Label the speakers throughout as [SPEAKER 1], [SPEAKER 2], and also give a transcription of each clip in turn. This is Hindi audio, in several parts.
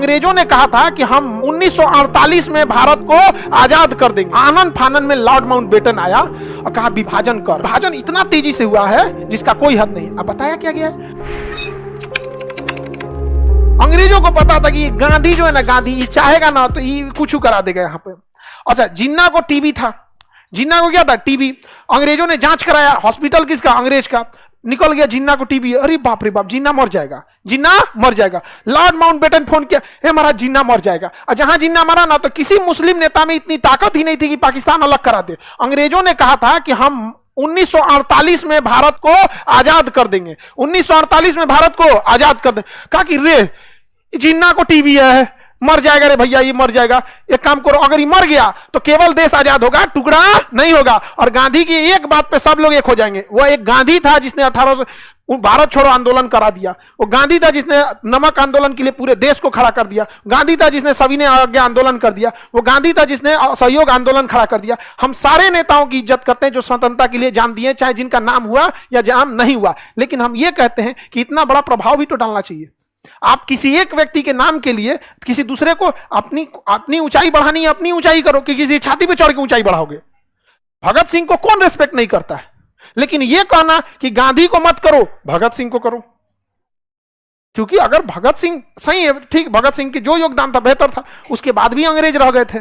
[SPEAKER 1] अंग्रेजों ने कहा था कि हम 1948 में भारत को आजाद कर देंगे। आनंद फानन में लॉर्ड माउंटबेटन आया और कहा विभाजन कर। विभाजन इतना तेजी से हुआ है जिसका कोई हद नहीं। अब बताया क्या गया है? अंग्रेजों को पता था कि गांधी जो है ना, गांधी ये चाहेगा ना तो ये कुछ करा देगा यहाँ पे। अच्छा, जिन्ना को टीबी था। जिन्ना को क्या था? टीबी। अंग्रेजों ने जांच कराया, हॉस्पिटल किसका? अंग्रेज का। निकल गया जिन्ना को टीबी। अरे बाप रे बाप, जिन्ना मर जाएगा, जिन्ना मर जाएगा। लॉर्ड माउंटबेटन फोन किया, हे महाराज जिन्ना मर जाएगा। और जहां जिन्ना मरा ना तो किसी मुस्लिम नेता में इतनी ताकत ही नहीं थी कि पाकिस्तान अलग करा दे। अंग्रेजों ने कहा था कि हम 1948 में भारत को आजाद कर देंगे, 1948 में भारत को आजाद कर देंगे। कहा कि रे जिन्ना को टीबी है, मर जाएगा रे भैया, ये मर जाएगा। एक काम करो, अगर ये मर गया तो केवल देश आजाद होगा, टुकड़ा नहीं होगा। और गांधी की एक बात पे सब लोग एक हो जाएंगे। वो एक गांधी था जिसने 1800 भारत छोड़ो आंदोलन करा दिया। वो गांधी था जिसने नमक आंदोलन के लिए पूरे देश को खड़ा कर दिया। गांधी था जिसने सविनय अवज्ञा आंदोलन कर दिया। वो गांधी था जिसने असहयोग आंदोलन खड़ा कर दिया। हम सारे नेताओं की इज्जत करते हैं जो स्वतंत्रता के लिए जान दिए, चाहे जिनका नाम हुआ या जान नहीं हुआ। लेकिन हम ये कहते हैं कि इतना बड़ा प्रभाव भी तो डालना चाहिए। आप किसी एक व्यक्ति के नाम के लिए किसी दूसरे को अपनी ऊंचाई बढ़ानी है, अपनी ऊंचाई करो कि किसी छाती पे चढ़ के ऊंचाई बढ़ाओगे। भगत सिंह को कौन रेस्पेक्ट नहीं करता है? लेकिन यह कहना कि गांधी को मत करो, भगत सिंह को करो। क्योंकि अगर भगत सिंह सही है, ठीक, भगत सिंह के जो योगदान था बेहतर था, उसके बाद भी अंग्रेज रह गए थे।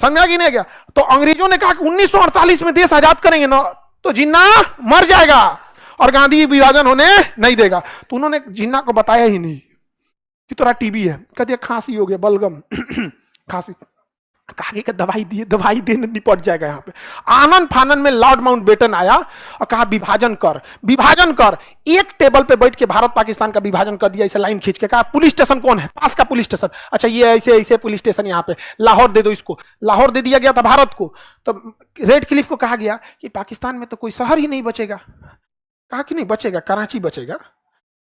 [SPEAKER 1] समझा कि नहीं गया? तो अंग्रेजों ने कहा कि 1948 में देश आजाद करेंगे ना तो जिन्ना मर जाएगा और गांधी विभाजन होने नहीं देगा। तो उन्होंने जिन्ना को बताया ही नहीं कि तोरा टीबी है। कह दिया खांसी हो गया, बलगम खांसी। कहा कि दवाई दिए, दवाई देने निपट जाएगा। यहाँ पे आनंद फानन में लॉर्ड माउंटबेटन आया और कहा विभाजन कर, विभाजन कर। एक टेबल पे बैठ के भारत पाकिस्तान का विभाजन कर दिया, इसे लाइन खींच के। कहा पुलिस स्टेशन कौन है? पास का पुलिस स्टेशन। अच्छा, ये ऐसे ऐसे पुलिस स्टेशन यहाँ पे, लाहौर दे दो इसको। लाहौर दे दिया गया था भारत को। तो रेड क्लिफ को कहा गया कि पाकिस्तान में तो कोई शहर ही नहीं बचेगा। कहा कि नहीं बचेगा, कराची बचेगा।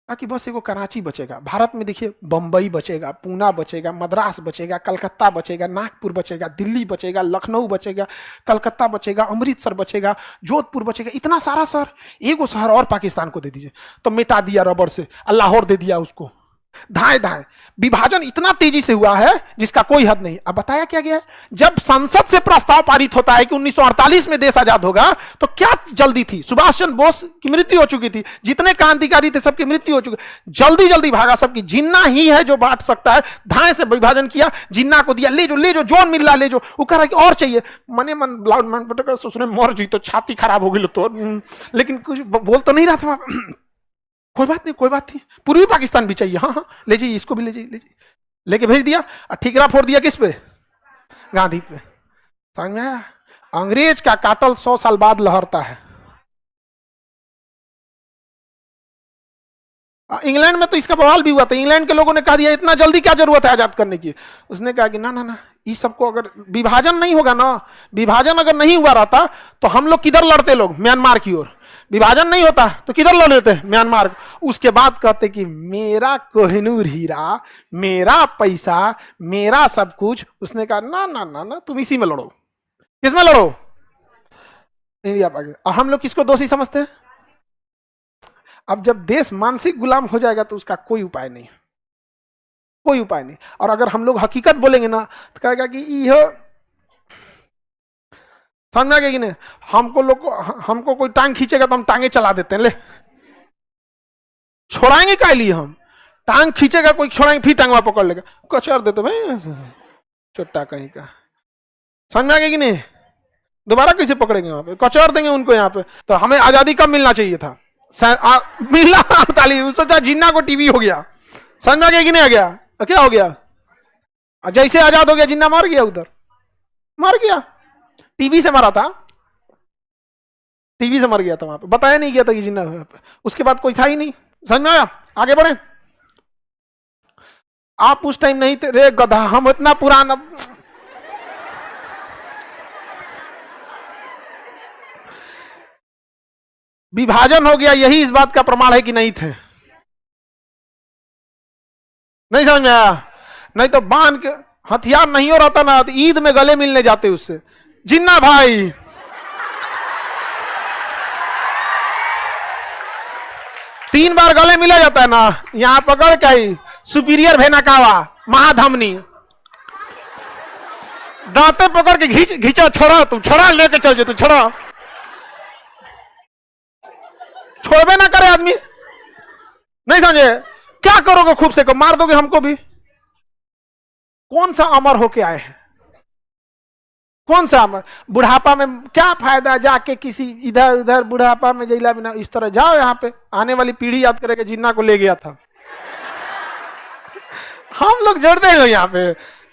[SPEAKER 1] कहा कि बस एगो कराची बचेगा। भारत में देखिए बंबई बचेगा, पूना बचेगा, मद्रास बचेगा, कलकत्ता बचेगा, नागपुर बचेगा, दिल्ली बचेगा, लखनऊ बचेगा, कलकत्ता बचेगा, अमृतसर बचेगा, जोधपुर बचेगा। इतना सारा शहर, एगो शहर और पाकिस्तान को दे दीजिए। तो मिटा दिया रबर से, लाहौर दे दिया उसको। धाए धाए विभाजन इतना तेजी से हुआ है जिसका कोई हद नहीं। अब बताया क्या गया है? जब संसद से प्रस्ताव पारित होता है कि 1948 में देश आजाद होगा, तो क्या जल्दी थी? सुभाष चंद्र बोस की मृत्यु हो चुकी थी, जितने क्रांतिकारी थे सबकी मृत्यु हो चुकी। जल्दी जल्दी भागा सबकी। जिन्ना ही है जो बांट सकता है। धाए से विभाजन किया, जिन्ना को दिया, ले जो ले जो, जोन मिल रहा ले जो। वो कह रहा कि और चाहिए। मने मन लॉर्ड माउंटबेटन सोचने मर जी तो छाती खराब हो गई तो, लेकिन कुछ बोल तो नहीं रहा था। कोई बात नहीं, कोई बात नहीं, पूर्वी पाकिस्तान भी चाहिए। हाँ हाँ, ले जाइए, इसको भी ले जाइए, ले जाइए। लेके भेज दिया। ठीकरा फोड़ दिया किस पे? गांधी पे। समझ में आया? अंग्रेज का कातल 100 साल बाद लहरता है। इंग्लैंड में तो इसका बवाल भी हुआ था। इंग्लैंड के लोगों ने कहा दिया इतना जल्दी क्या जरूरत है आजाद करने की। उसने कहा कि ना ना ना, इस सबको अगर विभाजन नहीं होगा ना, विभाजन अगर नहीं हुआ रहता तो हम लोग किधर लड़ते? लोग म्यांमार की ओर। विभाजन नहीं होता तो किधर लड़ लेते? म्यांमार। उसके बाद कहते कि मेरा कोहिनूर हीरा, मेरा पैसा, मेरा सब कुछ। उसने कहा ना ना ना ना, तुम इसी में लड़ो। किसमें लड़ो? इंडिया पाकिस्तान। हम लोग किसको दोषी समझते हैं? अब जब देश मानसिक गुलाम हो जाएगा तो उसका कोई उपाय नहीं, कोई उपाय नहीं। और अगर हम लोग हकीकत बोलेंगे ना तो कहेगा कि यह समझा गया कि नहीं? हमको कोई टांग खींचेगा तो हम टांगे चला देते हैं। ले छोड़ाएंगे क्या लिए? हम टांग खींचेगा कोई, छोड़ाएंगे, फिर टांगवा पकड़ लेगा, कचर देते भाई छोटा कहीं का। समझा गया कि नहीं? दोबारा कैसे पकड़ेंगे? वहां पे कचर देंगे उनको। यहाँ पे तो हमें आजादी कब मिलना चाहिए था? मिला 48। सोचा जिन्ना को टीबी हो गया। समझा गया कि नहीं? आ गया, क्या हो गया? जैसे आजाद हो गया जिन्ना मर गया, उधर मर गया। टीबी से मरा था, टीबी से मर गया था। वहां पे बताया नहीं गया था कि जिन्ना हुआ। उसके बाद कोई था ही नहीं। समझ में आया? आगे बढ़े। आप उस टाइम नहीं थे रे गधा, हम इतना पुराना। विभाजन हो गया, यही इस बात का प्रमाण है कि नहीं थे। नहीं समझ में आया? नहीं तो बांध के हथियार नहीं हो रहता ना तो ईद में गले मिलने जाते उससे। जिन्ना भाई, तीन बार गले मिला जाता है ना, यहां पकड़ के आई सुपीरियर वेना कावा, महाधमनी, दांते पकड़ के घींचा, छोड़ा तुम, छोड़ा, लेके चल जो, तू छोड़ा, छोड़बे ना करे आदमी, नहीं समझे? क्या करोगे? खूब से को मार दोगे हमको भी। कौन सा अमर होके आए हैं? कौन सा अमर? बुढ़ापा में क्या फायदा जाके किसी इधर उधर बुढ़ापा में जैला बिना, इस तरह जाओ। यहाँ पे आने वाली पीढ़ी याद करेगा जिन्ना को ले गया था। हम लोग जोड़ देंगे यहाँ पे।